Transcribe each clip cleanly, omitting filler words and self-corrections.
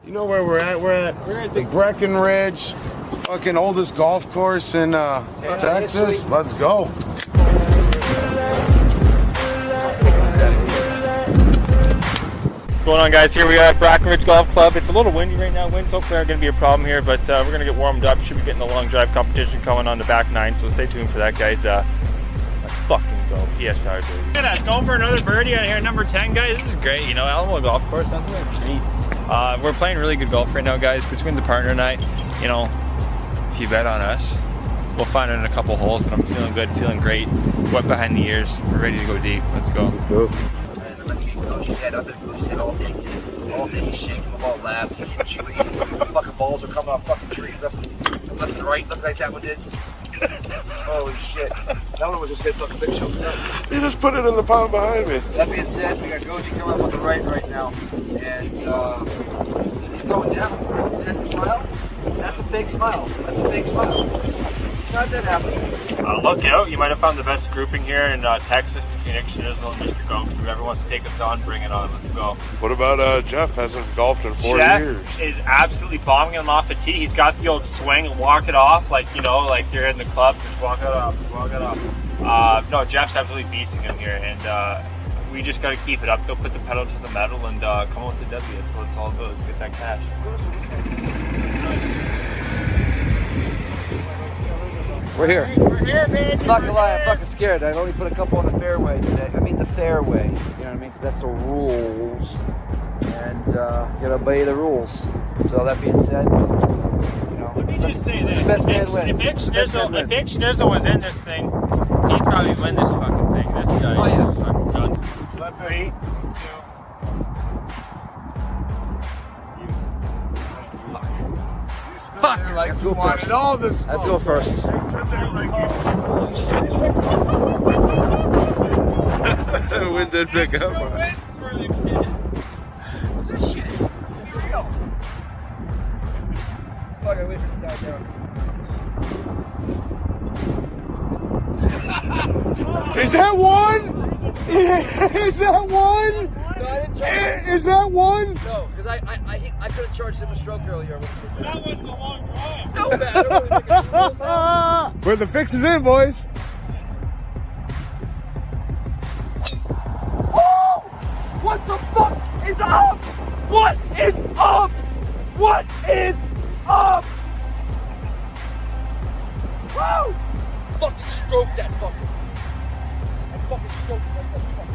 You know where we're at? We're at the Breckenridge, fucking oldest golf course in Texas. Let's go. What's going on, guys? Here we are at Breckenridge Golf Club. It's a little windy right now. Winds hopefully aren't going to be a problem here, but we're going to get warmed up. Should be getting the long drive competition coming on the back nine, so stay tuned for that, guys. Let's fucking go. PSR, baby. Look at us, going for another birdie on here, number 10, guys. This is great. You know, Alamo Golf Course, nothing like a treat. We're playing really good golf right now, guys. Between the partner and I, you know, if you bet on us, we'll find it in a couple holes, but I'm feeling good, feeling great. Wet behind the ears. We're ready to go deep. Let's go. Let's go. His head up and put his head all day. All day he's shaking the ball left. He's chewing. Fucking balls are coming off fucking trees left and right. Look like that one did. Holy shit. That one was just hit fucking big show. You just put it in the pond behind me. That being said, we got Goji coming up on the right now. And he's going down. See that smile? That's a fake smile. That's a fake smile. Not that happening. Look out, you might have found the best grouping here in Texas between Nick Schnitzel and Mr. Gogster. Whoever wants to take us on, bring it on. Let's go. What about Jeff? Hasn't golfed in 4 years. Jeff is absolutely bombing him off the tee. He's got the old swing and walk it off, like, you know, like you're in the club, just walk it off, walk it off. No, Jeff's absolutely beasting him here, and we just got to keep it up. Go put the pedal to the metal and come out with the W. That's what it's all about. Let's get that cash. We're here. We're here, baby. I'm not gonna lie, I'm fucking scared. I've only put a couple on the fairway today. I mean the fairway. You know what I mean? Because that's the rules. And you gotta obey the rules. So that being said, you know. Let me just say this. Best man wins. If Big Schnizzle was in this thing, he'd probably win this fucking thing. This guy is just fucking done. Let's see. Fuck! Like, go first. All this I have to go first. The wind did pick up. This shit. Fuck, I wish it died down. Is that one? Is that one? No, I didn't charge. Is that one? No, because I could have charged him a stroke earlier. That was the long drive. No, man, I don't really think it's rules now. Where the fix is in, boys. Oh! What the fuck is up? What is up? What is up? Woo! Fucking stroke that fucker. I fucking stroked that fucking fucker.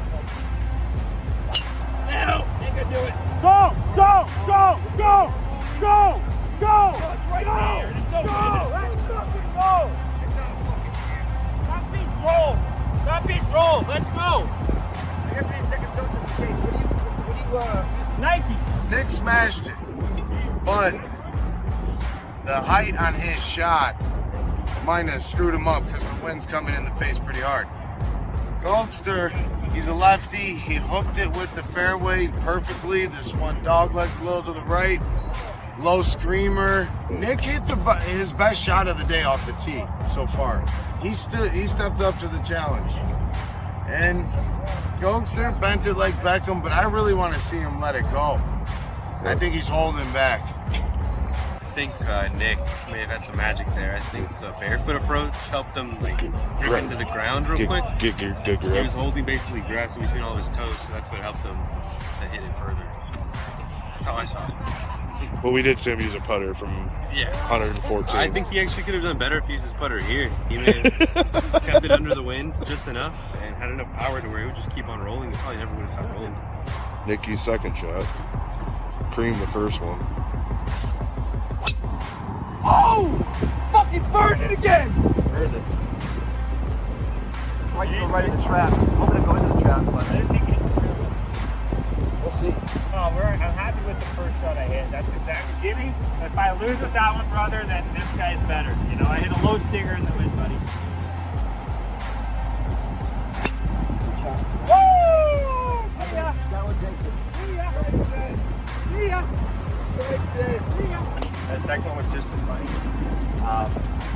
No! Ain't gonna do it. Go! Go! Go! Go! Go! Go! It's right there. There's no Go! Let's fucking go! That beats roll! That beats roll! Let's go! I guess we need a second shot just in case. What do you use? Nike! Nick smashed it, but the height on his shot might have screwed him up because the wind's coming in the face pretty hard. Gogster, he's a lefty. He hooked it with the fairway perfectly. This one dog legs a little to the right. Low screamer. Nick hit his best shot of the day off the tee so far. He stepped up to the challenge. And Gogster bent it like Beckham, but I really want to see him let it go. I think he's holding back. I think Nick may have had some magic there. I think the barefoot approach helped him like grip into the ground real quick. Get He was holding basically grass in between all of his toes, so that's what helped him to hit it further. That's how I saw it. Well, we did see him use a putter from 114. I think he actually could have done better if he used his putter here. He may have kept it under the wind just enough and had enough power to where it would just keep on rolling. He probably never would have stopped rolling. Nicky's second shot. Cream the first one. Oh! Fucking burn it again! Where is it? It's right in the trap. I'm gonna go into the trap, but we'll see. I'm happy with the first shot I hit. That's exactly Jimmy. If I lose with that one, brother, then this guy's better. You know, I hit a low stinger in the wind, buddy. Woo! See ya! That was Jason. See ya! See ya! See ya! The second one was just as funny.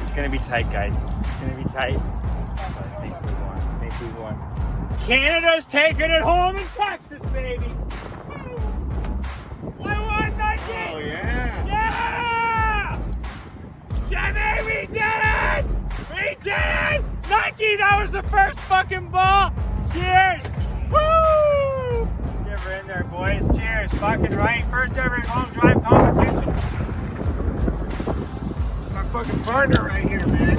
It's gonna be tight, guys. It's gonna be tight. I think we won. Canada's taking it home in Texas, baby! I won, Nike! Oh, yeah. Nicky, that was the first fucking ball. Cheers. Woo! Never in there, boys. Cheers. Fucking right. First ever home drive competition. My fucking partner right here, man.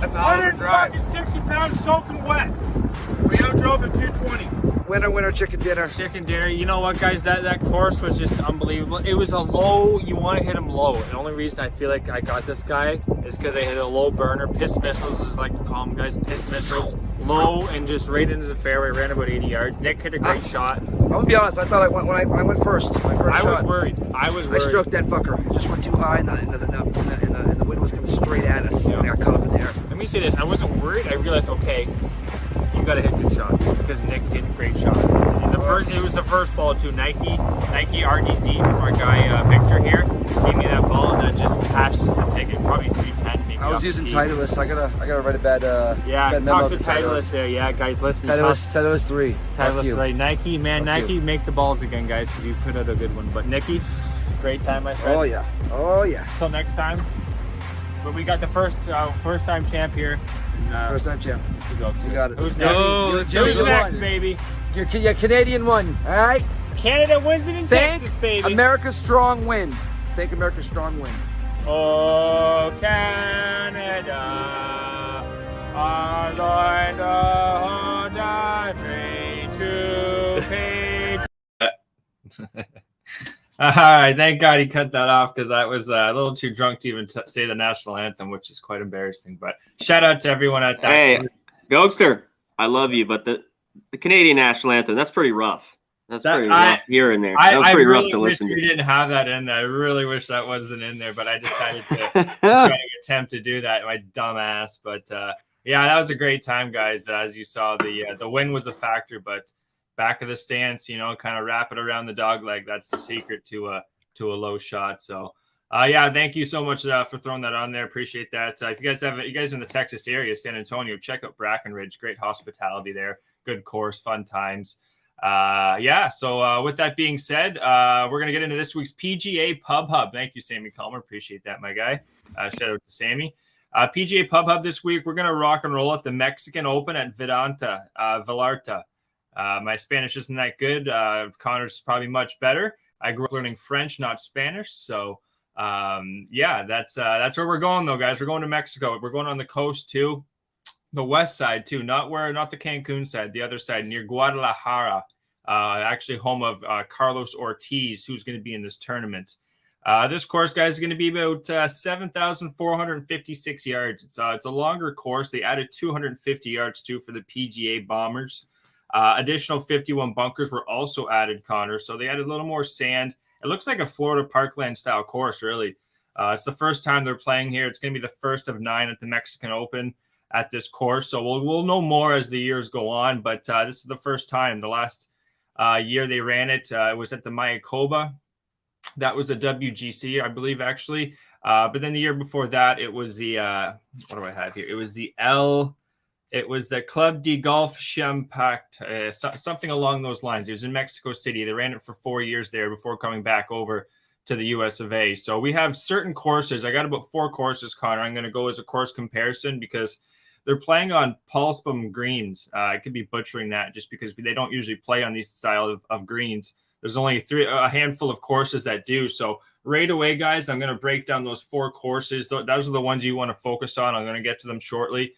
That's a hell of a drive. 160 pounds soaking wet. We outdrove at 220. Winner, chicken dinner. Chicken dinner. You know what, guys? That course was just unbelievable. It was a low. You want to hit him low. The only reason I feel like I got this guy is because they hit a low burner. Piss missiles, as I like to call them, guys. Piss missiles. Low and just right into the fairway. Ran about 80 yards. Nick hit a great shot. I'm gonna be honest. I thought I went first. My first I shot. was worried. I stroked that fucker. I just went too high, and the wind was coming straight at us. Yeah. And I got caught up in the air. Let me say this. I wasn't worried. I realized, okay, you got to hit good shots because Nick hit great shots. It was the first ball too. Nike RDZ from our guy Victor here gave me that ball, and that just passes the ticket. Probably 310. Maybe I was using Titleist. I gotta write a bad bad talk memo to Titleist there. Yeah, guys, listen. Titleist 3. Titleist, right? Nike, man, Nike, make the balls again, guys, because you put out a good one. But Nicky, great time, my friend. Oh yeah. Till next time. But we got the first time champ here. First time champ. You got it. Who's next? Who's next, baby? Your Canadian one. All right. Canada wins it in Texas, baby. America's strong win. Thank America's strong win. Oh, Canada, our Lord, oh, die free to page. All right, thank God he cut that off because I was a little too drunk to even say the national anthem, which is quite embarrassing. But shout out to everyone at that. Hey, Gogster, I love you, but the Canadian national anthem, that's pretty rough. That's pretty rough here and there. That was pretty rough to listen to. I really wish we didn't have that in there. I really wish that wasn't in there, but I decided to try to attempt to do that. My dumb ass. But yeah, that was a great time, guys. As you saw, the win was a factor, but back of the stance, kind of wrap it around the dog leg. That's the secret to a low shot. So yeah, thank you so much for throwing that on there. Appreciate that. If you guys are in the Texas area, San Antonio, check out Brackenridge. Great hospitality there. Good course, fun times. Yeah, so with that being said, we're going to get into this week's PGA Pub Hub. Thank you, Sammy Calmer. Appreciate that, my guy. Shout out to Sammy. PGA Pub Hub this week, we're going to rock and roll at the Mexican Open at Vallarta. My Spanish isn't that good. Connor's probably much better. I grew up learning French, not Spanish. So, yeah, that's where we're going, though, guys. We're going to Mexico. We're going on the coast, too. The west side, too. Not the Cancun side, the other side, near Guadalajara. Actually home of Carlos Ortiz, who's going to be in this tournament. This course, guys, is going to be about 7,456 yards. It's a longer course. They added 250 yards, too, for the PGA Bombers. Additional 51 bunkers were also added, Connor. So they added a little more sand. It looks like a Florida Parkland-style course, really. It's the first time they're playing here. It's going to be the first of 9 at the Mexican Open at this course. So we'll know more as the years go on. But this is the first time. The last year they ran it, it was at the Mayakoba. That was a WGC, I believe, actually. But then the year before that, it was the what do I have here? It was the Club de Golf Champact, something along those lines. It was in Mexico City. They ran it for 4 years there before coming back over to the US of A. So we have certain courses. I got about 4 courses, Connor. I'm going to go as a course comparison because they're playing on Paulsbom greens. I could be butchering that just because they don't usually play on these style of greens. There's only a handful of courses that do. So right away, guys, I'm going to break down those 4 courses. Those are the ones you want to focus on. I'm going to get to them shortly.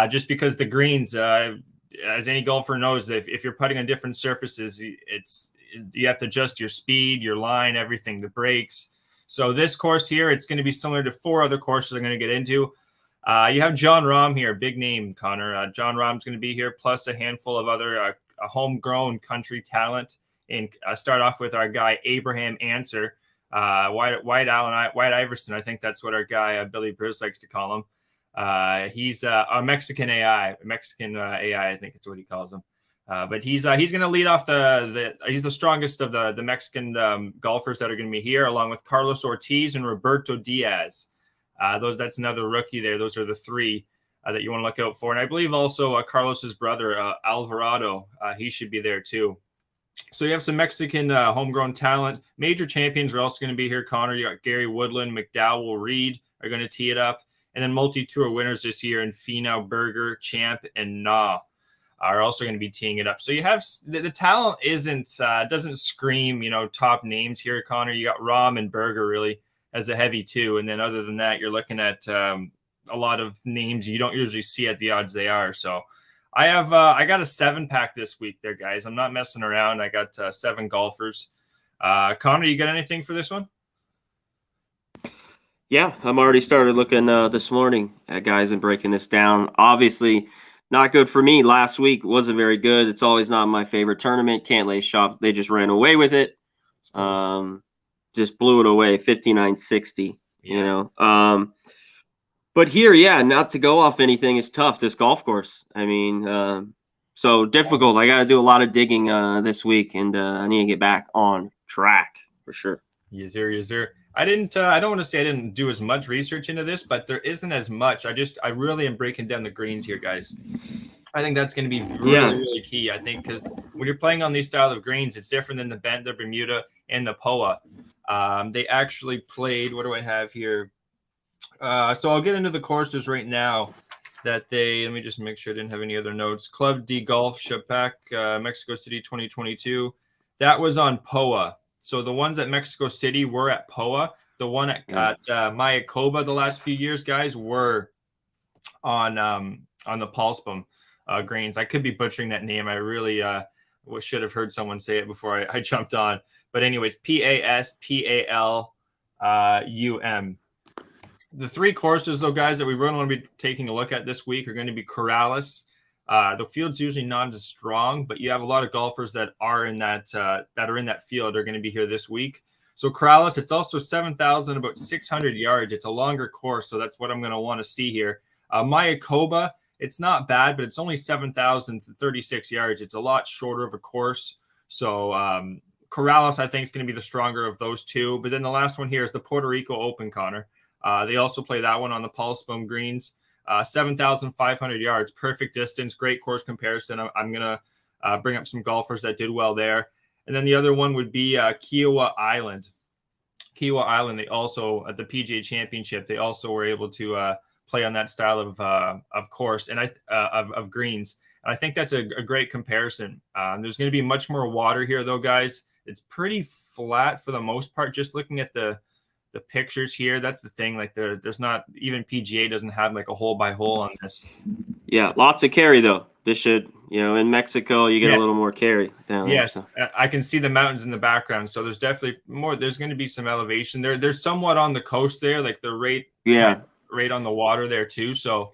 Just because the greens, as any golfer knows, if you're putting on different surfaces, you have to adjust your speed, your line, everything, the brakes. So this course here, it's going to be similar to 4 other courses I'm going to get into. You have John Rahm here, big name, Connor. John Rahm's going to be here, plus a handful of other a homegrown country talent. And start off with our guy Abraham Answer, White Iverson. I think that's what our guy Billy Bruce likes to call him. He's a Mexican AI, I think it's what he calls him. But he's going to lead off he's the strongest of the Mexican golfers that are going to be here, along with Carlos Ortiz and Roberto Diaz. That's another rookie there. Those are the 3 that you want to look out for. And I believe also Carlos's brother, Alvarado, he should be there too. So you have some Mexican homegrown talent. Major champions are also going to be here, Connor. You got Gary Woodland, McDowell, Reed are going to tee it up. And then multi-tour winners this year in Finau, Berger, Champ, and Na are also going to be teeing it up. So you have the talent doesn't scream, top names here, Connor. You got Rahm and Berger really as a heavy two. And then other than that, you're looking at a lot of names you don't usually see at the odds they are. So I got a 7-pack this week there, guys. I'm not messing around. I got 7 golfers. Connor, you got anything for this one? Yeah, I'm already started looking this morning at guys and breaking this down. Obviously, not good for me. Last week wasn't very good. It's always not my favorite tournament. Cantlay Shop, they just ran away with it. Just blew it away, 59-60, But here, not to go off anything is tough, this golf course. I mean, so difficult. I got to do a lot of digging this week, and I need to get back on track for sure. Yes, sir. I don't want to say I didn't do as much research into this, but there isn't as much. I really am breaking down the greens here, guys. I think that's going to be really, really key. I think because when you're playing on these style of greens, it's different than the Bent, the Bermuda, and the POA. They actually played. What do I have here? So I'll get into the courses right now. Let me just make sure I didn't have any other notes. Club D Golf Chapac, Mexico City 2022. That was on POA. So the ones at Mexico City were at POA. The one at Mayakoba the last few years, guys, were on the Paulsbom greens. I could be butchering that name. I really should have heard someone say it before I jumped on. But anyways, PASPALUM. The 3 courses, though, guys, that we really want to be taking a look at this week are going to be Corrales. The field's usually not as strong, but you have a lot of golfers that are in that field are going to be here this week. So Corrales, it's also 7,000, about 600 yards. It's a longer course, so that's what I'm going to want to see here. Mayakoba, it's not bad, but it's only 7,036 yards. It's a lot shorter of a course. So Corrales, I think, is going to be the stronger of those two. But then the last one here is the Puerto Rico Open, Connor. They also play that one on the Paulsbom greens. 7,500 yards, perfect distance, great course comparison. I'm going to bring up some golfers that did well there. And then the other one would be Kiowa Island. Kiowa Island, they also, at the PGA Championship, they also were able to play on that style of course and of greens. And I think that's a great comparison. There's going to be much more water here, though, guys. It's pretty flat for the most part. Just looking at the pictures here, that's the thing. Like there's not, even PGA doesn't have like a hole by hole on this. Yeah, lots of carry though. This should, in Mexico you get a little more carry down there. Yes, so. I can see the mountains in the background, so there's definitely more. There's going to be some elevation there. They're somewhat on the coast there, like the right on the water there too. So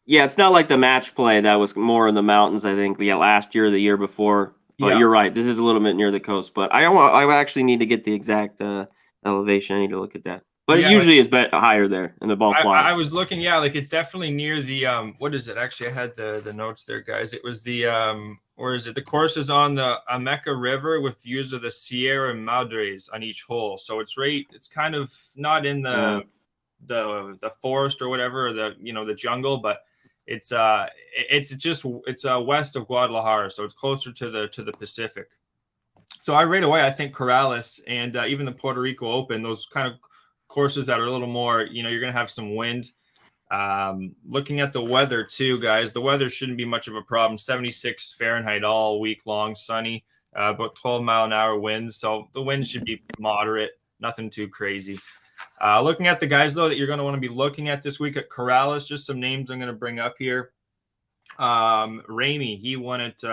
yeah, it's not like the match play that was more in the mountains. I think last year, the year before. But you're right. This is a little bit near the coast, but I actually need to get the exact elevation. I need to look at that. But it usually is higher there, and the ball flies. I was looking, like it's definitely near the what is it? Actually, I had the notes there, guys. It was the or is it the course is on the Ameca River with views of the Sierra Madres on each hole. So it's kind of not in the forest or whatever, or the jungle, but it's west of Guadalajara, so it's closer to the Pacific. So right away, I think Corrales and even the Puerto Rico Open, those kind of courses that are a little more, you're going to have some wind. Looking at the weather too, guys, the weather shouldn't be much of a problem. 76 Fahrenheit all week long, sunny, about 12-mile-an-hour winds. So the wind should be moderate, nothing too crazy. Looking at the guys, though, that you're going to want to be looking at this week at Corrales, just some names I'm going to bring up here. Ramey, he won it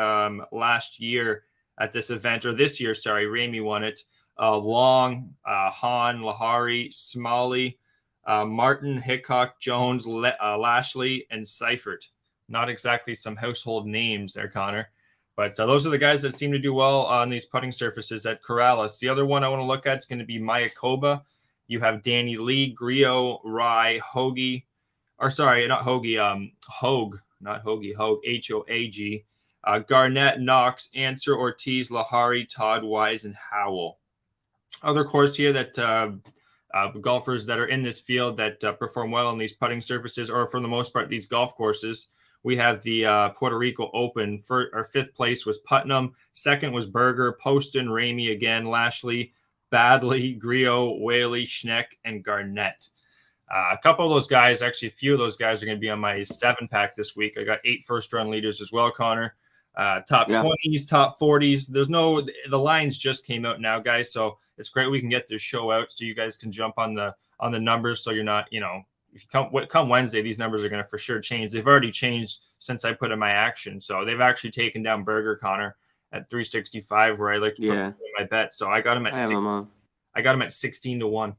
last year at this event, or this year, sorry. Ramey won it. Long, Hahn, Lahari, Smalley, Martin, Hickok, Jones, Lashley, and Seifert. Not exactly some household names there, Connor. But those are the guys that seem to do well on these putting surfaces at Corrales. The other one I want to look at is going to be Mayakoba. You have Danny Lee, Griot, Rye, Hoagie. Or sorry, not Hoagie, Hogue, not Hoagie, Hogue, Hoag. Garnett, Knox, Answer, Ortiz, Lahari, Todd, Wise, and Howell. Other course here that golfers that are in this field that perform well on these putting surfaces, or for the most part, these golf courses, we have the Puerto Rico Open. Our fifth place was Putnam. Second was Berger, Poston, Ramey again, Lashley, Badley, Griot, Whaley, Schneck, and Garnett. A couple of those guys, actually a few of those guys are going to be on my 7-pack this week. I got 8 first-round leaders as well, Connor. Top 20s, top 40s. The lines just came out now, guys, so it's great we can get this show out so you guys can jump on the numbers, so you're not, if you come Wednesday, these numbers are going to for sure change. They've already changed since I put in my action. So they've actually taken down Burger, Connor, at 365, where I like to put my bet. So I got him at I got him at 16-1.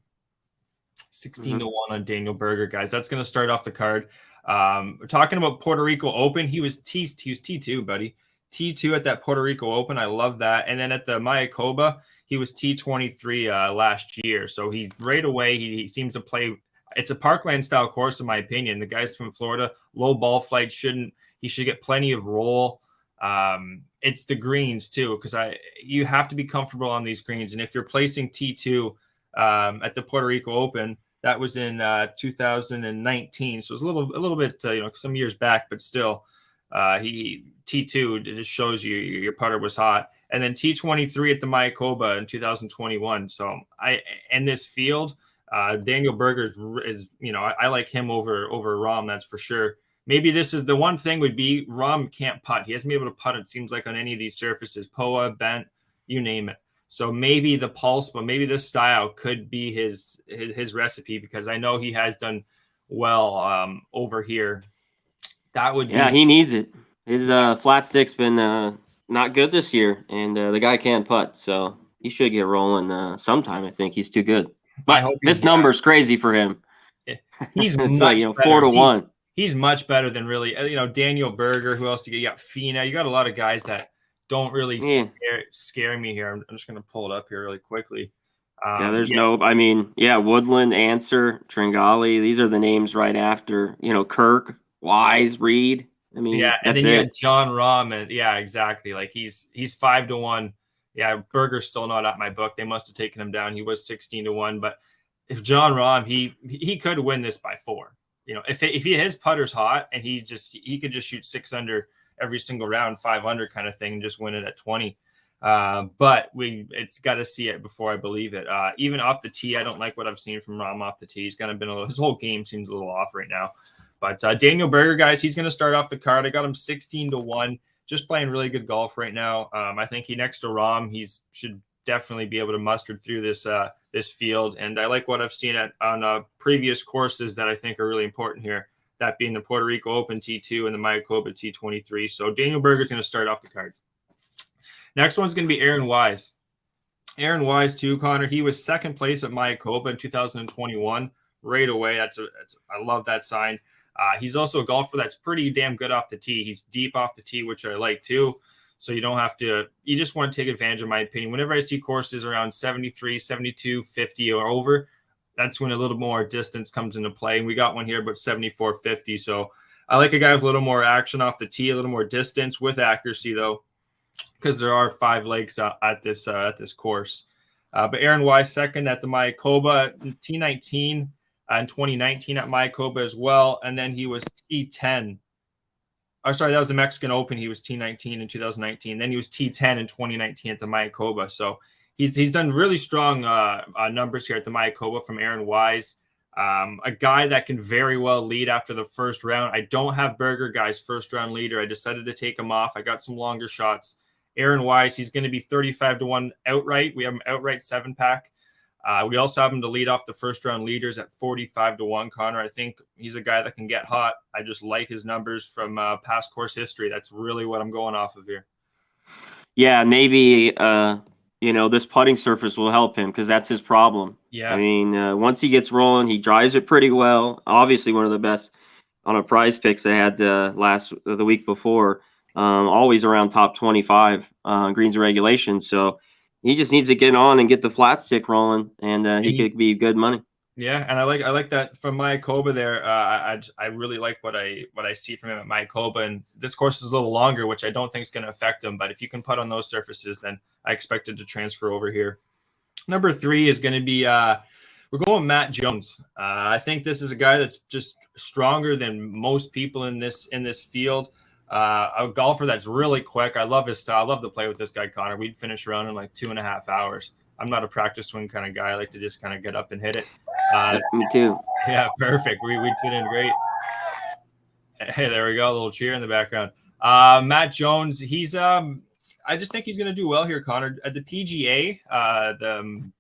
16-1 on Daniel Berger, guys. That's going to start off the card. We're talking about Puerto Rico Open. He was T2, buddy. T2 at that Puerto Rico Open. I love that. And then at the Mayakoba, he was T23 last year. So he right away, he seems to play. It's a parkland style course, in my opinion. The guys from Florida, low ball flight, he should get plenty of roll. It's the greens too, because you have to be comfortable on these greens. And if you're placing T2 at the Puerto Rico Open, that was in 2019, so it was a little bit some years back, but still, he T2, it just shows you your putter was hot. And then T23 at the Mayakoba in 2021. So in this field, Daniel Berger is I like him over Rahm, that's for sure. Maybe this is the one thing would be Rahm can't putt. He hasn't been able to putt, it seems like, on any of these surfaces, POA, bent, you name it. So maybe the pulse, but maybe this style could be his recipe, because I know he has done well over here. That would be. Yeah, he needs it. His flat stick's been not good this year, and the guy can't putt, so he should get rolling sometime. I think he's too good. But this number's crazy for him. He's it's much like 4-1. He's much better than really Daniel Berger. Who else do you get? You got Fina. You got a lot of guys that don't really scare me here. I'm just going to pull it up here really quickly. Woodland, Answer, Tringali. These are the names right after, Kirk, Wise, Reed. And then you had John Rahm. And exactly. Like he's 5-1. Yeah, Berger's still not at my book. They must have taken him down. He was 16-1. But if John Rahm, he could win this by 4. If his putter's hot and he could just shoot 6 under every single round, 5 under kind of thing, and just win it at 20. But it's got to see it before I believe it. Even off the tee, I don't like what I've seen from Rahm off the tee. He's kind of been his whole game seems a little off right now. But Daniel Berger, guys, he's going to start off the card. I got him 16-1, just playing really good golf right now. I think next to Rahm, should definitely be able to muster through this field. And I like what I've seen on previous courses that I think are really important here. That being the Puerto Rico Open T2 and the Mayakoba T23. So Daniel Berger is going to start off the card. Next one's going to be Aaron Wise. Aaron Wise too, Connor. He was second place at Mayakoba in 2021. Right away, I love that sign. He's also a golfer that's pretty damn good off the tee. He's deep off the tee, which I like too. So you don't have to. You just want to take advantage, in my opinion. Whenever I see courses around 73, 72, 50 or over, that's when a little more distance comes into play. And we got one here about 74, 50. So I like a guy with a little more action off the tee, a little more distance with accuracy, though, because there are 5 legs at this course. But Aaron Wise second at the Mayakoba, T19 in 2019 at Mayakoba as well. And then he was T10. Oh, sorry, that was the Mexican Open. He was T19 in 2019. Then he was T10 in 2019 at the Mayakoba. So he's done really strong numbers here at the Mayakoba from Aaron Wise. A guy that can very well lead after the first round. I don't have Berger, guys, first round leader. I decided to take him off. I got some longer shots. Aaron Wise, he's going to be 35-1 outright. We have him outright 7-pack. We also have him to lead off the first round leaders at 45-1. Connor, I think he's a guy that can get hot. I just like his numbers from past course history. That's really what I'm going off of here. Yeah, maybe this putting surface will help him, because that's his problem. Yeah. I mean, once he gets rolling, he drives it pretty well. Obviously, one of the best on a prize picks I had the week before. Always around top 25 greens and regulation. So he just needs to get on and get the flat stick rolling, and he could be good money. Yeah, and I like that from Mayakoba there. I really like what I see from him at Mayakoba, and this course is a little longer, which I don't think is going to affect him. But if you can putt on those surfaces, then I expect it to transfer over here. Number 3 is going to be we're going with Matt Jones. I think this is a guy that's just stronger than most people in this field. A golfer that's really quick. I love his style. I love to play with this guy, Connor. We'd finish around in like 2.5 hours. I'm not a practice swing kind of guy. I like to just kind of get up and hit it. Me too. Yeah, perfect. We'd fit in great. Hey, there we go. A little cheer in the background. Matt Jones, he's I just think he's going to do well here, Connor. At the PGA, the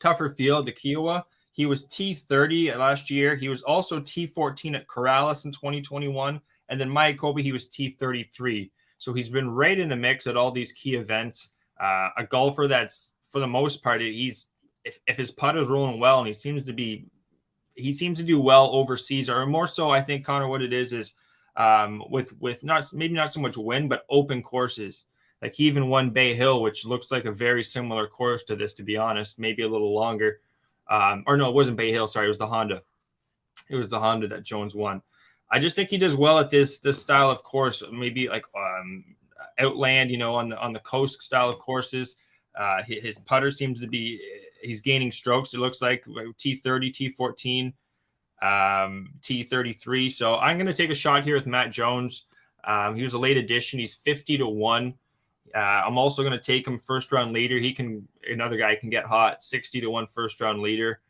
tougher field, the Kiowa, he was T30 last year. He was also T14 at Corrales in 2021. And then Mayakoba, he was T33. So he's been right in the mix at all these key events. A golfer that's, for the most part, if his putt is rolling well, and he seems to do well overseas, or more so, I think, Connor, what it is with not so much wind, but open courses. Like he even won Bay Hill, which looks like a very similar course to this, to be honest, maybe a little longer. Or no, it wasn't Bay Hill. Sorry, it was the Honda. It was the Honda that Jones won. I just think he does well at this style of course, maybe like Outland, on the coast style of courses. His putter seems to be, he's gaining strokes. It looks like T30, T14, T33. So I'm going to take a shot here with Matt Jones. He was a late addition. He's 50-1. I'm also going to take him first round leader. Another guy can get hot, 60-1 first round leader.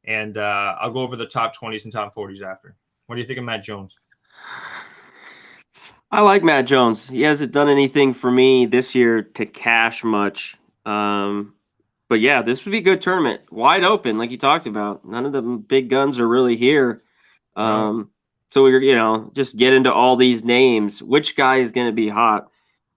And I'll go over the top 20s and top 40s after. What do you think of Matt Jones? I like Matt Jones. He hasn't done anything for me this year to cash much. But yeah, this would be a good tournament. Wide open, like you talked about. None of the big guns are really here. So we're, just get into all these names. Which guy is going to be hot?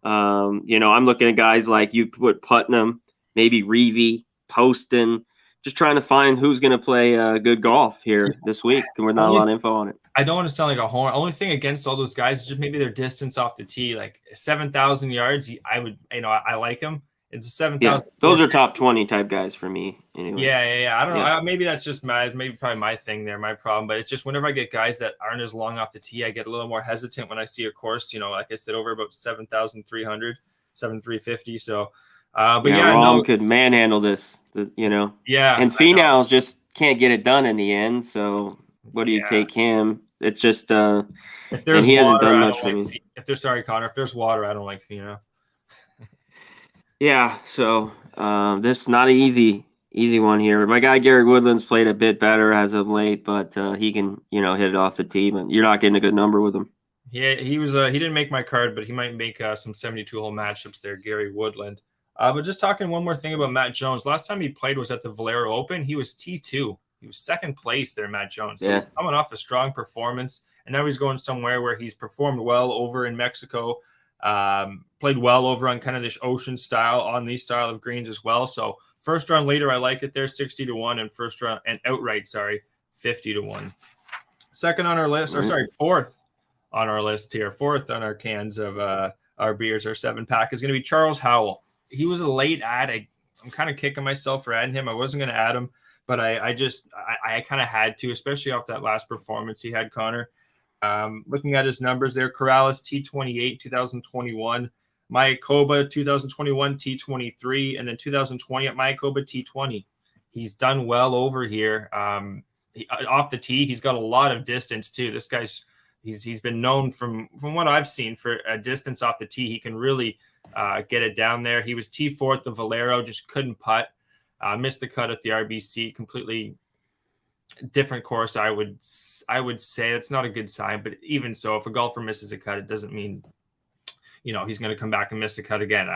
I'm looking at guys like you put Putnam, maybe Reevy, Poston, just trying to find who's going to play good golf here this week. And we're not a lot of info on it. I don't want to sound like a homer. Only thing against all those guys is just maybe their distance off the tee, like 7,000 yards. I would, I like him. It's 7,000. Yeah, those are top 20 type guys for me. Anyway. Yeah. I don't know. Maybe that's just probably my thing there, my problem. But it's just whenever I get guys that aren't as long off the tee, I get a little more hesitant when I see a course, like I said, over about 7,300, 7,350. So, Rom could manhandle this, Yeah. And Finau's just can't get it done in the end. So what do you take him? It's just, if there's he hasn't water, done I much don't for like me. Connor, if there's water, I don't like Finau. Yeah, so this is not an easy one here. My guy Garrett Woodland's played a bit better as of late, but he can, hit it off the tee, but you're not getting a good number with him. Yeah, he didn't make my card, but he might make some 72-hole matchups there, Gary Woodland. But just talking one more thing about Matt Jones. Last time he played was at the Valero Open. He was T2. He was second place there, Matt Jones. So he's coming off a strong performance, and now he's going somewhere where he's performed well over in Mexico. Played well over on kind of this ocean style on these style of greens as well. So first round leader, I like it there, 60-1, and first round and outright, 50-1. Second on our list, fourth on our list here, fourth on our cans of our beers, our 7-pack is going to be Charles Howell. He was a late add. I'm kind of kicking myself for adding him. I wasn't going to add him, but I kind of had to, especially off that last performance he had, Connor. Looking at his numbers there, Corrales T28 2021, Mayakoba 2021 T23, and then 2020 at Mayakoba T20. He's done well over here. Off the tee, he's got a lot of distance too. This guy's he's been known from what I've seen for a distance off the tee. He can really get it down there. He was T4 at the Valero, just couldn't putt. Missed the cut at the RBC, completely different course. I would say it's not a good sign, but even so, if a golfer misses a cut, it doesn't mean he's going to come back and miss a cut again.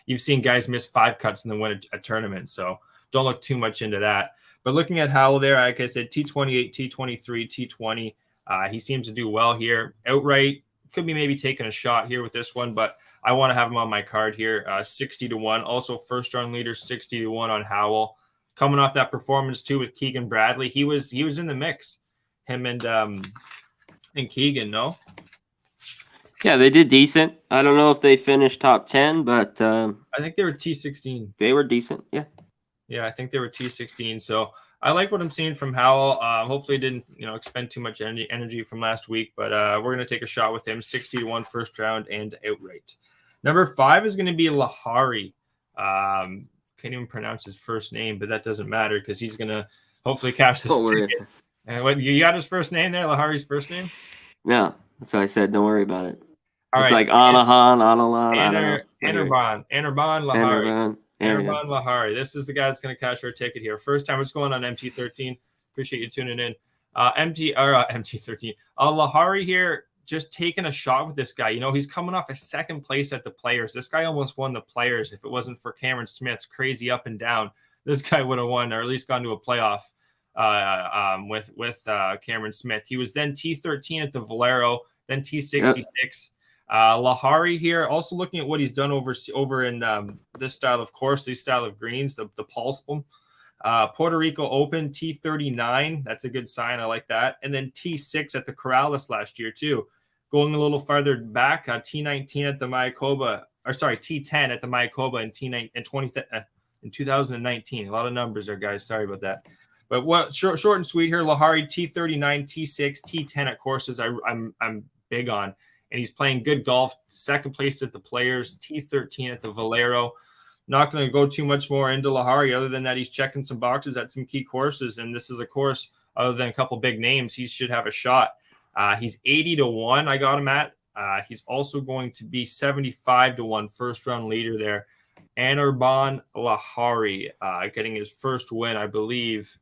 You've seen guys miss 5 cuts and then win a tournament, so don't look too much into that. But looking at Howell there, like I said, T28, T23, T20, he seems to do well here. Outright could be maybe taking a shot here with this one, but I want to have him on my card here, 60-1. Also first round leader, 60-1 on Howell. Coming off that performance too with Keegan Bradley, he was in the mix. Him and Keegan, no? Yeah, they did decent. I don't know if they finished top 10, but I think they were T16. They were decent, yeah. Yeah, I think they were T16. So I like what I'm seeing from Howell. Hopefully it didn't, expend too much energy from last week, but we're going to take a shot with him, 60-1 first round and outright. Number 5 is going to be Lahari. Can't even pronounce his first name, but that doesn't matter because he's going to hopefully cash this ticket. And what, you got his first name there, Lahari's first name? No, that's what I said. Don't worry about it. All it's right. like Anahan, Analan. Anirban Lahari. Anirban Lahari. This is the guy that's going to cash our ticket here. First time it's going on MT13. Appreciate you tuning in. MT13. Lahari here, just taking a shot with this guy. You know, he's coming off a second place at the Players. This guy almost won the Players. If it wasn't for Cameron Smith's crazy up and down, this guy would have won, or at least gone to a playoff with Cameron Smith. He was then T13 at the Valero, then T66. Yep. Lahari here, also looking at what he's done over in this style of course, these style of greens, the pulse boom. Puerto Rico Open, T39. That's a good sign. I like that. And then T6 at the Corrales last year, too. Going a little farther back, T19 at the Mayakoba, or sorry, T10 at the Mayakoba in 2019. A lot of numbers there, guys. Sorry about that. But what short and sweet here, Lahari, T39, T6, T10 at courses I'm big on. And he's playing good golf. Second place at the Players, T13 at the Valero. Not going to go too much more into Lahari other than that he's checking some boxes at some key courses. And this is a course, other than a couple big names, he should have a shot. He's 80-1. I got him at. He's also going to be 75-1 first round leader there. Anirban Lahari getting his first win, I believe.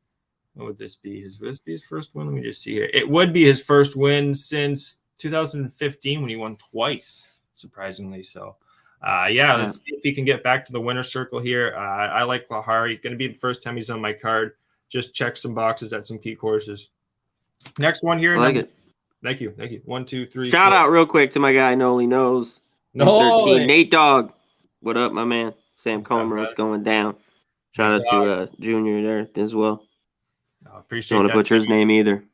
What would this be? Would this be his first win? Let me just see here. It would be his first win since 2015 when he won twice, surprisingly. So. Let's see if he can get back to the winner's circle here. I like Lahari. Going to be the first time he's on my card. Just check some boxes at some key courses. Next one here. I like it. Thank you. 1, 2, 3. Shout out real quick to my guy Noli Knows. No, Nate Dogg. What up, my man? Sam Comer. It's going down. Shout out to Junior there as well. Appreciate. Don't want to butcher his name either.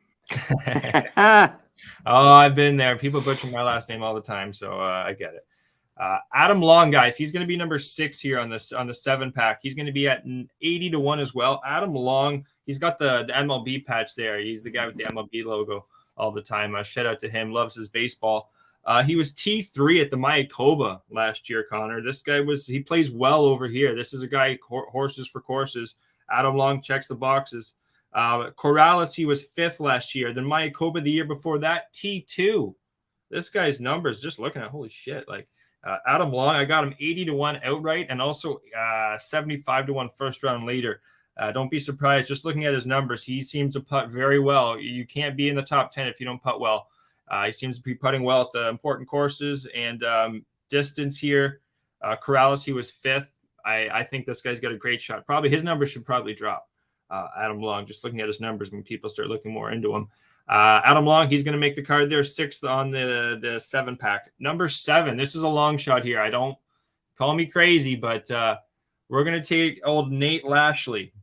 I've been there. People butcher my last name all the time, so I get it. Adam Long, guys, he's going to be number 6 here on the 7-pack. He's going to be at 80-1 as well. Adam Long, he's got the MLB patch there. He's the guy with the MLB logo all the time. Shout out to him. Loves his baseball. He was T3 at the Mayakoba last year, Connor. This guy he plays well over here. This is a guy, horses for courses. Adam Long checks the boxes. Corrales, he was 5th last year. Then Mayakoba the year before that, T2. This guy's numbers, just looking at, holy shit, like, Adam Long, I got him 80-1 outright and also 75-1 first round leader. Don't be surprised. Just looking at his numbers, he seems to putt very well. You can't be in the top 10 if you don't putt well. He seems to be putting well at the important courses and distance here. Corrales, he was 5th. I think this guy's got a great shot. Probably his numbers should probably drop. Adam Long, just looking at his numbers when people start looking more into him. Adam Long, he's going to make the card there, 6th on the 7-pack. Number 7, this is a long shot here. I don't call me crazy, but we're going to take old Nate Lashley.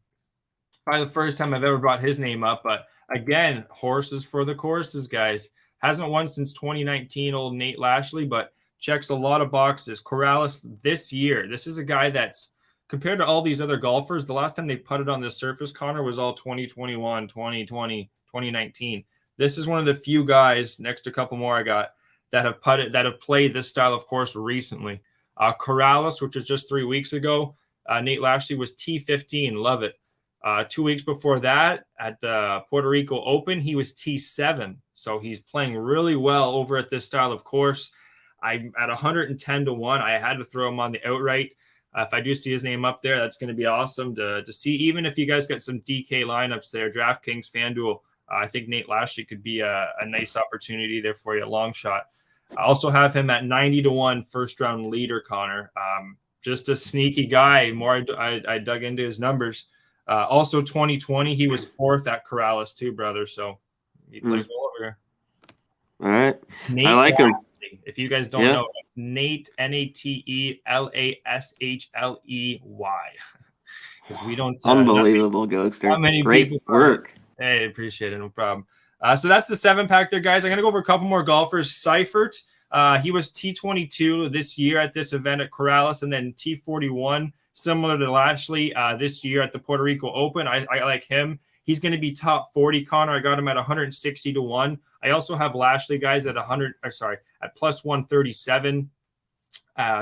Probably the first time I've ever brought his name up, but again, horses for the courses, guys. Hasn't won since 2019, old Nate Lashley, but checks a lot of boxes. Corrales this year, this is a guy that's, compared to all these other golfers, the last time they putted on this surface, Connor, was all 2021, 2020, 2019. This is one of the few guys, next to a couple more I got, that have played this style of course recently. Corrales, which was just 3 weeks ago. Nate Lashley was T15. Love it. 2 weeks before that, at the Puerto Rico Open, he was T7. So he's playing really well over at this style of course. I'm at 110-1. I had to throw him on the outright. If I do see his name up there, that's going to be awesome to see. Even if you guys got some DK lineups there, DraftKings, FanDuel, I think Nate Lashley could be a nice opportunity there for you, a long shot. I also have him at 90-1 first round leader, Connor. Just a sneaky guy. The more I dug into his numbers. Also 2020, he was 4th at Corrales too, brother. So he plays well over here. All right. Nate I like Lashley. him. If you guys don't know, it's Nate, Nate Lashley. Because we don't. Unbelievable, Gogster. Not many Great people work. Hey, appreciate it. No problem. So that's the 7-pack there, guys. I'm going to go over a couple more golfers. Seifert, he was T22 this year at this event at Corrales, and then T41, similar to Lashley, this year at the Puerto Rico Open. I like him. He's going to be top 40, Connor. I got him at 160-1. I also have Lashley, guys, at at plus 137,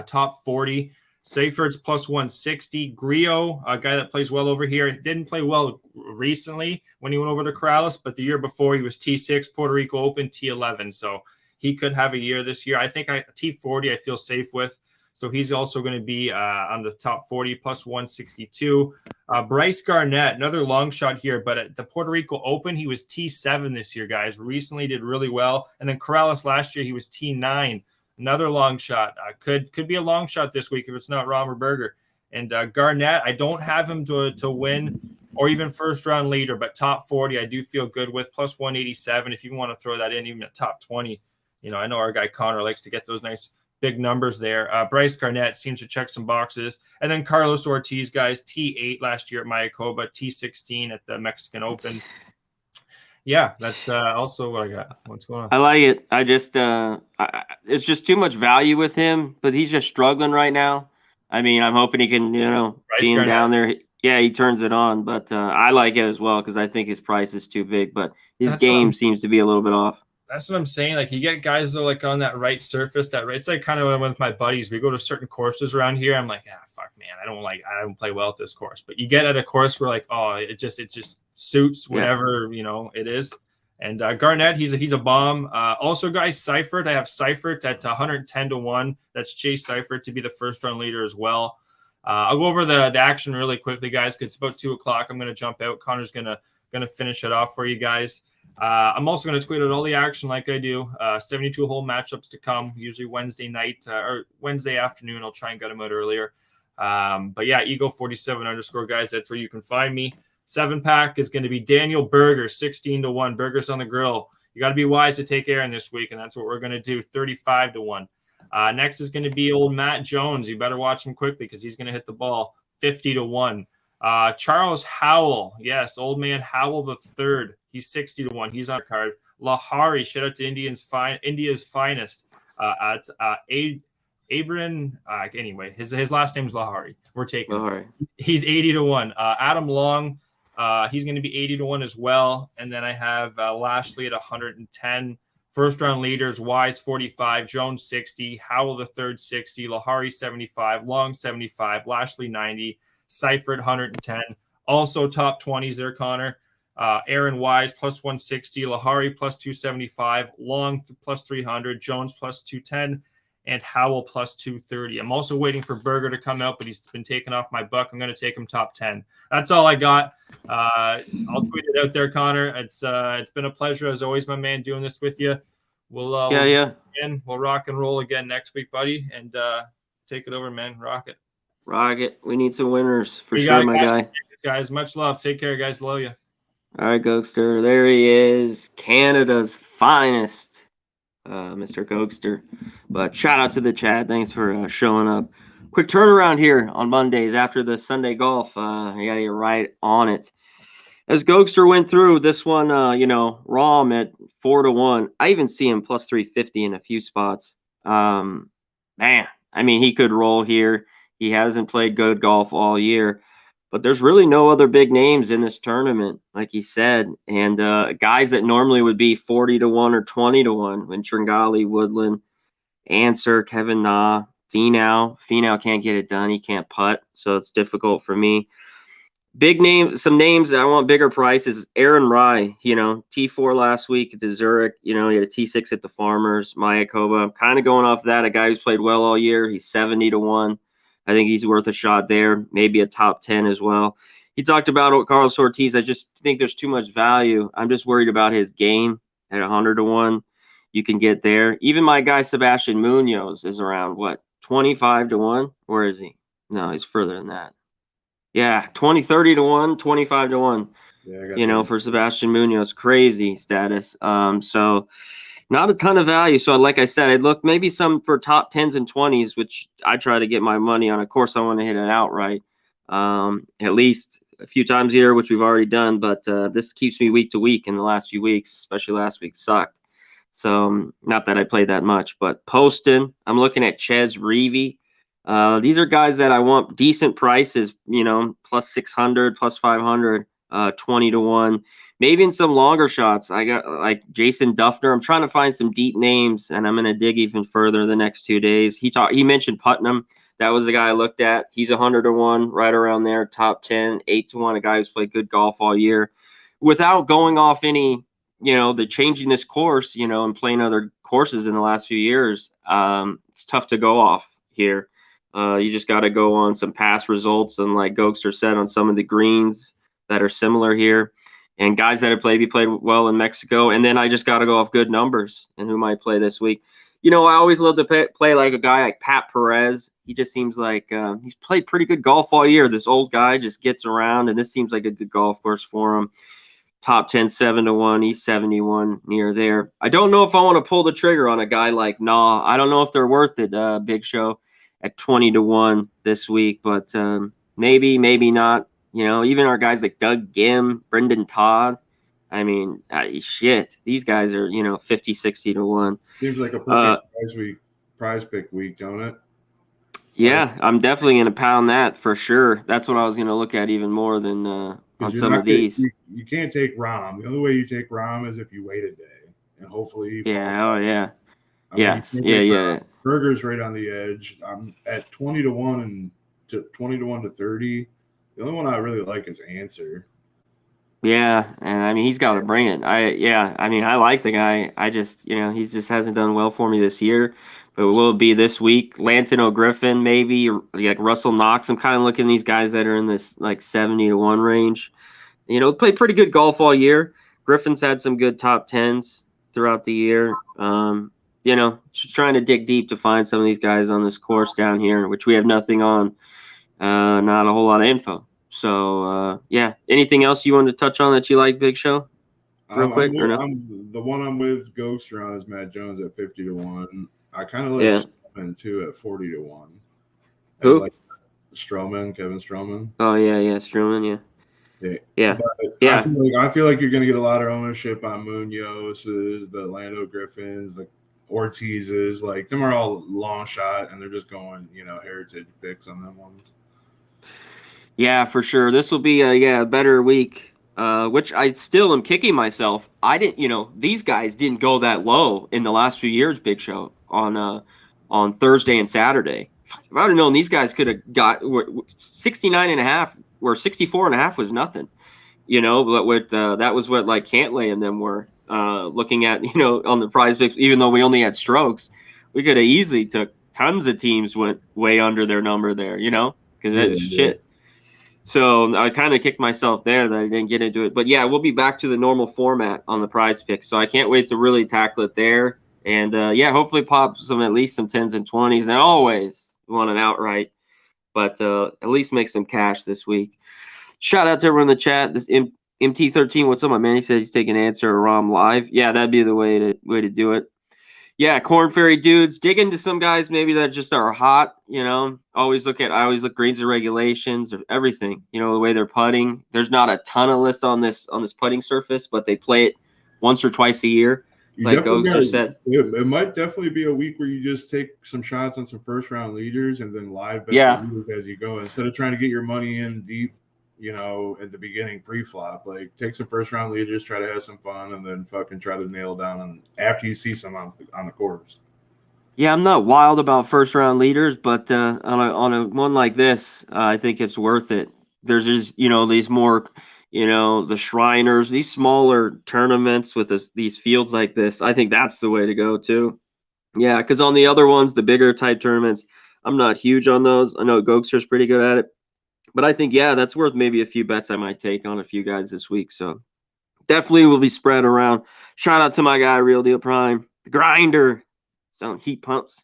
top 40. Seifert's plus 160. Griot, a guy that plays well over here, didn't play well recently when he went over to Corrales, but the year before he was T6, Puerto Rico Open, T11. So he could have a year this year. I think T40 I feel safe with. So he's also going to be on the top 40, plus 162. Bryce Garnett, another long shot here, but at the Puerto Rico Open, he was T7 this year, guys. Recently did really well. And then Corrales last year, he was T9. Another long shot. Could be a long shot this week if it's not Rahm or Berger. And Garnett, I don't have him to win or even first round leader, but top 40, I do feel good with, plus 187. If you want to throw that in, even at top 20, I know our guy Connor likes to get those nice big numbers there. Bryce Garnett seems to check some boxes. And then Carlos Ortiz, guys, T8 last year at Mayakoba, T16 at the Mexican Open. Yeah, that's also what I got. What's going on? I like it. I just, it's just too much value with him, but he's just struggling right now. I mean, I'm hoping he can, being down there. Yeah, he turns it on, but I like it as well because I think his price is too big, but his game seems to be a little bit off. That's what I'm saying. Like, you get guys though, like on that right surface, it's like kind of with my buddies. We go to certain courses around here. I'm like, fuck, man, I don't play well at this course. But you get at a course where like, oh, it just suits whatever it is. And Garnett, he's a bomb. Also, guys, Seifert, I have Seifert at 110-1. That's Chase Seifert to be the first round leader as well. I'll go over the action really quickly, guys, because it's about 2:00. I'm going to jump out. Connor's gonna finish it off for you guys. I'm also going to tweet out all the action like I do. 72 hole matchups to come, usually Wednesday night or Wednesday afternoon. I'll try and get them out earlier. But yeah, Ego47_, guys. That's where you can find me. 7-pack is going to be Daniel Berger, 16-1. Berger's on the grill. You got to be wise to take Aaron this week, and that's what we're going to do, 35-1. Next is going to be old Matt Jones. You better watch him quickly because he's going to hit the ball, 50-1. Charles Howell, yes, old man Howell the third. He's 60-1. He's on the card. Lahari, shout out to India's finest. It's Abram. Anyway, his last name's Lahari. We're taking Lahari. He's 80-1. Adam Long, he's going to be 80-1 as well. And then I have Lashley at 110. First round leaders: Wise 45, Jones 60, Howell the third 60, Lahari 75, Long 75, Lashley 90, Seifert 110. Also top 20s there, Connor. Aaron Wise plus 160, Lahari plus 275, Long plus 300, Jones plus 210, and Howell plus 230. I'm also waiting for Berger to come out, but he's been taken off my book. I'm going to take him top 10. That's all I got. I'll tweet it out there, Connor. It's been a pleasure as always, my man, doing this with you. We'll rock and roll again next week, buddy, and take it over, man. Rock it. We need some winners for sure, my guy. Guys, much love. Take care, guys. Love you. All right, Gogster. There he is, Canada's finest, Mr. Gogster. But shout out to the chat. Thanks for showing up. Quick turnaround here on Mondays after the Sunday golf. I got to get right on it. As Gogster went through this one, Rahm at 4-1. I even see him plus 350 in a few spots. Man, I mean, he could roll here. He hasn't played good golf all year. But there's really no other big names in this tournament, like he said. And guys that normally would be 40-1 or 20-1, when Tringali, Woodland, Answer, Kevin Na, Finau. Finau can't get it done. He can't putt, so it's difficult for me. Big name, some names that I want bigger prices. Aaron Rai, T4 last week at the Zurich. He had a T6 at the Farmers, Mayakoba. I'm kind of going off that. A guy who's played well all year. He's 70-1. I think he's worth a shot there, maybe a top 10 as well. He talked about Carlos Ortiz. I just think there's too much value. I'm just worried about his game at 100-1. You can get there. Even my guy Sebastian Munoz is around, 25-1? Where is he? No, he's further than that. Yeah, 30-1, 25-1. Yeah, for Sebastian Munoz, crazy status. So not a ton of value. So like I said, I'd look maybe some for top 10s and 20s, which I try to get my money on. Of course, I want to hit it outright at least a few times a year, which we've already done. But this keeps me week to week in the last few weeks, especially last week sucked. So not that I played that much, but Poston, I'm looking at Ches Reavie. These are guys that I want decent prices, plus 600, plus 500, 20-1. Maybe in some longer shots. I got like Jason Duffner. I'm trying to find some deep names, and I'm going to dig even further the next 2 days. He mentioned Putnam. That was the guy I looked at. He's 100-1, right around there, top 10, 8-1, a guy who's played good golf all year. Without going off any, the changing this course, and playing other courses in the last few years, it's tough to go off here. You just got to go on some past results and, like Gogster said, on some of the greens that are similar here, and guys that have played well in Mexico. And then I just got to go off good numbers and who might play this week. I always love to play like a guy like Pat Perez. He just seems like he's played pretty good golf all year. This old guy just gets around, and this seems like a good golf course for him. Top 10, 7-1, he's 71 near there. I don't know if I want to pull the trigger on a guy like Nah. I don't know if they're worth it, Big Show, at 20-1 this week, but maybe not. Even our guys like Doug Gim, Brendan Todd. I mean, shit, these guys are 50, 60-1. Seems like a perfect prize pick week, don't it? Yeah, I'm definitely gonna pound that for sure. That's what I was gonna look at even more than on some of these. You can't take Rahm. The only way you take Rahm is if you wait a day, and hopefully. Yeah. Oh yeah. Berger's right on the edge. I'm at 20-1 and 20-1 to 30. The only one I really like is Answer. Yeah, and I mean he's got to bring it. I like the guy. I just he just hasn't done well for me this year. But will it be this week? Lanton O'Griffin maybe, like Russell Knox. I'm kind of looking at these guys that are in this like 70-1 range. Played pretty good golf all year. Griffin's had some good top tens throughout the year. Just trying to dig deep to find some of these guys on this course down here, which we have nothing on. Not a whole lot of info. So, anything else you wanted to touch on that you like, Big Show? Real quick, or no? The one I'm with Gogster on is Matt Jones at 50-1. I kind of like Stroman, too, at 40-1. Who? Like Kevin Stroman. Oh, yeah, Stroman, yeah. I feel like you're going to get a lot of ownership on Munoz's, the Lando Griffins, the Ortiz's. Like, them are all long shot, and they're just going, heritage picks on them ones. Yeah, for sure. This will be a better week, which I still am kicking myself. I didn't, these guys didn't go that low in the last few years, Big Show, on Thursday and Saturday. If I would have known these guys could have got 69.5, where 64.5 was nothing, but with that was what like Cantlay and them were looking at, on the prize picks, even though we only had strokes, we could have easily took tons of teams went way under their number there, because that's shit. So I kind of kicked myself there that I didn't get into it. But yeah, we'll be back to the normal format on the prize pick. So I can't wait to really tackle it there. And hopefully pop at least some 10s and 20s. And always want an outright, but at least make some cash this week. Shout out to everyone in the chat. This MT13, what's up, my man? He says he's taking Answer or Rom live. Yeah, that'd be the way to do it. Yeah, Corn Fairy dudes, dig into some guys maybe that just are hot, I always look greens and regulations or everything, the way they're putting. There's not a ton of lists on this putting surface, but they play it once or twice a year. Like Gogster said. It might definitely be a week where you just take some shots on some first round leaders and then live bet as you go. Instead of trying to get your money in deep, at the beginning pre-flop, like take some first round leaders, try to have some fun, and then fucking try to nail down on after you see some on the course. Yeah, I'm not wild about first round leaders, but on a one like this, I think it's worth it. There's just these more, the Shriners, these smaller tournaments with these fields like this. I think that's the way to go too. Yeah, because on the other ones, the bigger type tournaments, I'm not huge on those. I know Gogster's pretty good at it. But I think, that's worth maybe a few bets I might take on a few guys this week. So definitely will be spread around. Shout out to my guy, Real Deal Prime, the grinder, selling heat pumps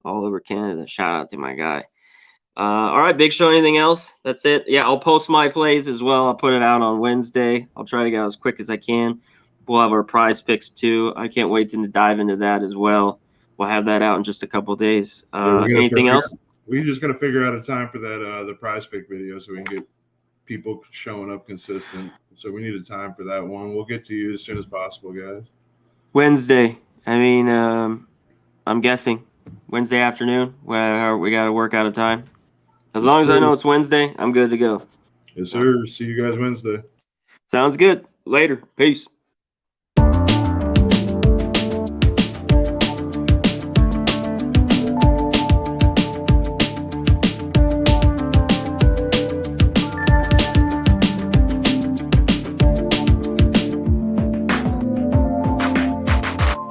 all over Canada. Shout out to my guy. All right, Big Show, anything else? That's it. Yeah, I'll post my plays as well. I'll put it out on Wednesday. I'll try to get out as quick as I can. We'll have our prize picks too. I can't wait to dive into that as well. We'll have that out in just a couple of days. Anything else? We just got to figure out a time for that the prize pick video so we can get people showing up consistent. So we need a time for that one. We'll get to you as soon as possible, guys. Wednesday. I mean, I'm guessing Wednesday afternoon. Where we got to work out a time. As long as I know it's Wednesday, I'm good to go. Yes, sir. See you guys Wednesday. Sounds good. Later. Peace.